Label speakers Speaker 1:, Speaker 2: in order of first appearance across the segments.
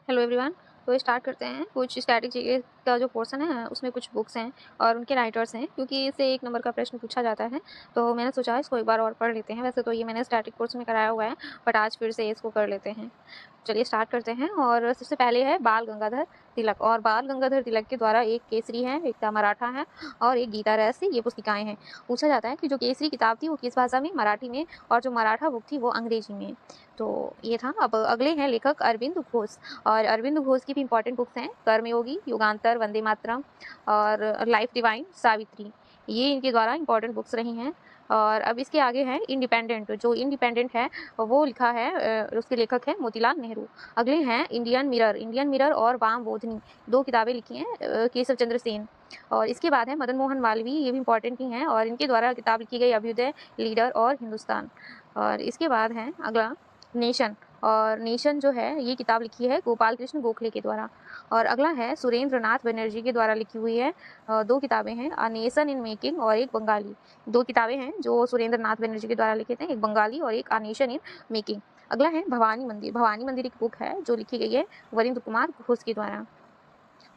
Speaker 1: Hello everyone. तो start करते हैं। कुछ स्टैटिक जीके का जो पोर्शन है उसमें कुछ बुक्स हैं और उनके राइटर्स हैं, क्योंकि इससे 1 नंबर का प्रश्न पूछा जाता है तो मैंने सोचा इसको एक बार और पढ़ लेते हैं। वैसे तो ये मैंने स्टैटिक कोर्स में कराया हुआ है, बट आज फिर से इसको कर लेते हैं। चलिए स्टार्ट करते हैं। और सबसे पहले है बाल गंगाधर तिलक। और बाल गंगाधर तिलक के द्वारा एक केसरी है, एक मराठा है और एक गीता रहस्य, ये पुस्तिकाएं हैं। पूछा जाता है कि जो केसरी किताब थी वो किस भाषा में, मराठी में, और जो मराठा बुक थी वो अंग्रेजी में। तो ये था। अब अगले हैं लेखक अरविंद घोष। और अरविंद घोष की भी इंपॉर्टेंट बुक्स हैं, कर्मयोगी, युगांतर, वंदे मातरम और लाइफ डिवाइन, सावित्री। ये इनके द्वारा इंपॉर्टेंट बुक्स रही हैं। और अब इसके आगे है इंडिपेंडेंट। जो इंडिपेंडेंट है वो लिखा है, उसके लेखक हैं मोतीलाल नेहरू। अगले हैं इंडियन मिरर। इंडियन मिरर और वाम बोधनी, 2 किताबें लिखी हैं केशव चंद्र सेन। और इसके बाद है मदन मोहन मालवीय, ये भी इंपॉर्टेंट ही हैं और इनके द्वारा किताब लिखी गई अभ्युदय, लीडर और हिंदुस्तान। और इसके बाद है अगला नेशन। और नेशन जो है ये किताब लिखी है गोपाल कृष्ण गोखले के द्वारा। और अगला है सुरेंद्र नाथ बनर्जी के द्वारा लिखी हुई है। 2 किताबें हैं, अ नेशन इन मेकिंग और एक बंगाली। 2 किताबें हैं जो सुरेंद्र नाथ बनर्जी के द्वारा लिखे थे, एक बंगाली और एक अ नेशन इन मेकिंग। अगला है भवानी मंदिर। भवानी मंदिर एक बुक है जो लिखी गई है वरिंद्र कुमार घोष के द्वारा।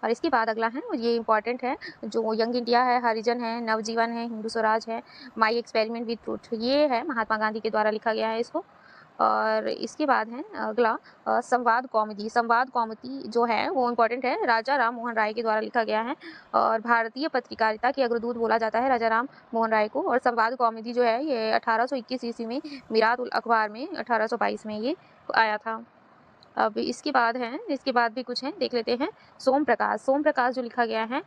Speaker 1: और इसके बाद अगला है, ये इंपॉर्टेंट है, जो यंग इंडिया है, हरिजन है, नवजीवन है, हिंदू स्वराज है, माई एक्सपेरिमेंट विद ट्रूथ, ये है महात्मा गांधी के द्वारा लिखा गया है इसको। और इसके बाद है अगला संवाद कौमुदी। संवाद कौमुदी जो है वो इम्पोर्टेंट है, राजा राम मोहन राय के द्वारा लिखा गया है। और भारतीय पत्रकारिता के अग्रदूत बोला जाता है राजा राम मोहन राय को। और संवाद कौमुदी जो है ये 1821 ईस्वी में मिरात उल अखबार में 1822 में ये आया था। अब इसके बाद है, इसके बाद भी कुछ हैं, देख लेते हैं। सोम प्रकाश। सोम प्रकाश जो लिखा गया है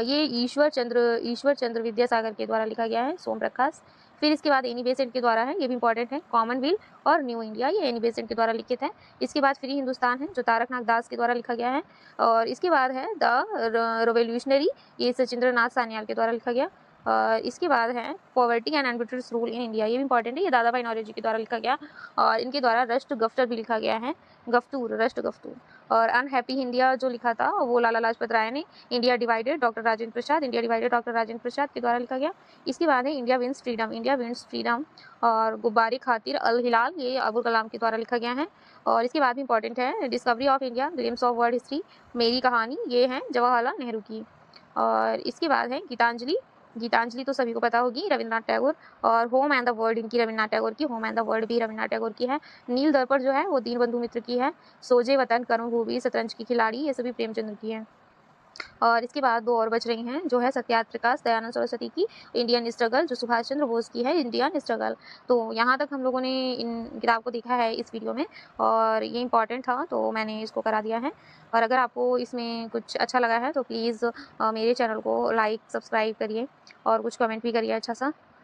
Speaker 1: ये ईश्वर चंद्र विद्यासागर के द्वारा लिखा गया है, सोम प्रकाश। फिर इसके बाद एनी बेसेंट के द्वारा है, ये भी इंपॉर्टेंट है, कॉमनवेल्थ और न्यू इंडिया, ये एनी बेसेंट के द्वारा लिखित है। इसके बाद फ्री हिंदुस्तान है जो तारकनाथ दास के द्वारा लिखा गया है। और इसके बाद है द रिवोल्यूशनरी, ये सचिंद्र नाथ सान्याल के द्वारा लिखा गया। इसके बाद है poverty and embitters rule in India, ये भी इंपॉर्टेंट है, ये दादा भाई नौरोजी के द्वारा लिखा गया। और इनके द्वारा राष्ट्र गफ्टर भी लिखा गया है, गफ्तूर, राष्ट्र गफ्तूर। और अनहैप्पी इंडिया जो लिखा था वो लाला लाजपत राय ने। India divided doctor Rajendra Prasad, India divided doctor Rajendra Prasad के द्वारा लिखा गया। इसके बाद है India wins freedom, India wins freedom और गुब्बारे खातिर अल हिलाल, ये अबुल कलाम के द्वारा लिखा गया है। और इसके बाद भी इंपॉर्टेंट है discovery of India, glimpse of world history, मेरी कहानी, ये है जवाहरलाल नेहरू की। और इसके बाद है गीतांजलि। गीतांजलि तो सभी को पता होगी, रविन्द्रनाथ टैगोर। और होम एंड द वर्ल्ड इनकी रविन्द्रनाथ टैगोर की, होम एंड द वर्ल्ड भी रविन्द्रनाथ टैगोर की है। नील दर्पण जो है वो दीनबंधु मित्र की है। सोजे वतन, कर्मभूमि, शतरंज की खिलाड़ी, ये सभी प्रेमचंद्र की है। और इसके बाद 2 और बच रही हैं, जो है सत्यार्थ प्रकाश, दयानंद सरस्वती की इंडियन स्ट्रगल, जो सुभाष चंद्र बोस की है इंडियन स्ट्रगल। तो यहाँ तक हम लोगों ने इन किताब को देखा है इस वीडियो में और ये इंपॉर्टेंट था तो मैंने इसको करा दिया है। और अगर आपको इसमें कुछ अच्छा लगा है तो प्लीज़ मेरे चैनल को लाइक सब्सक्राइब करिए और कुछ कमेंट भी करिए अच्छा सा।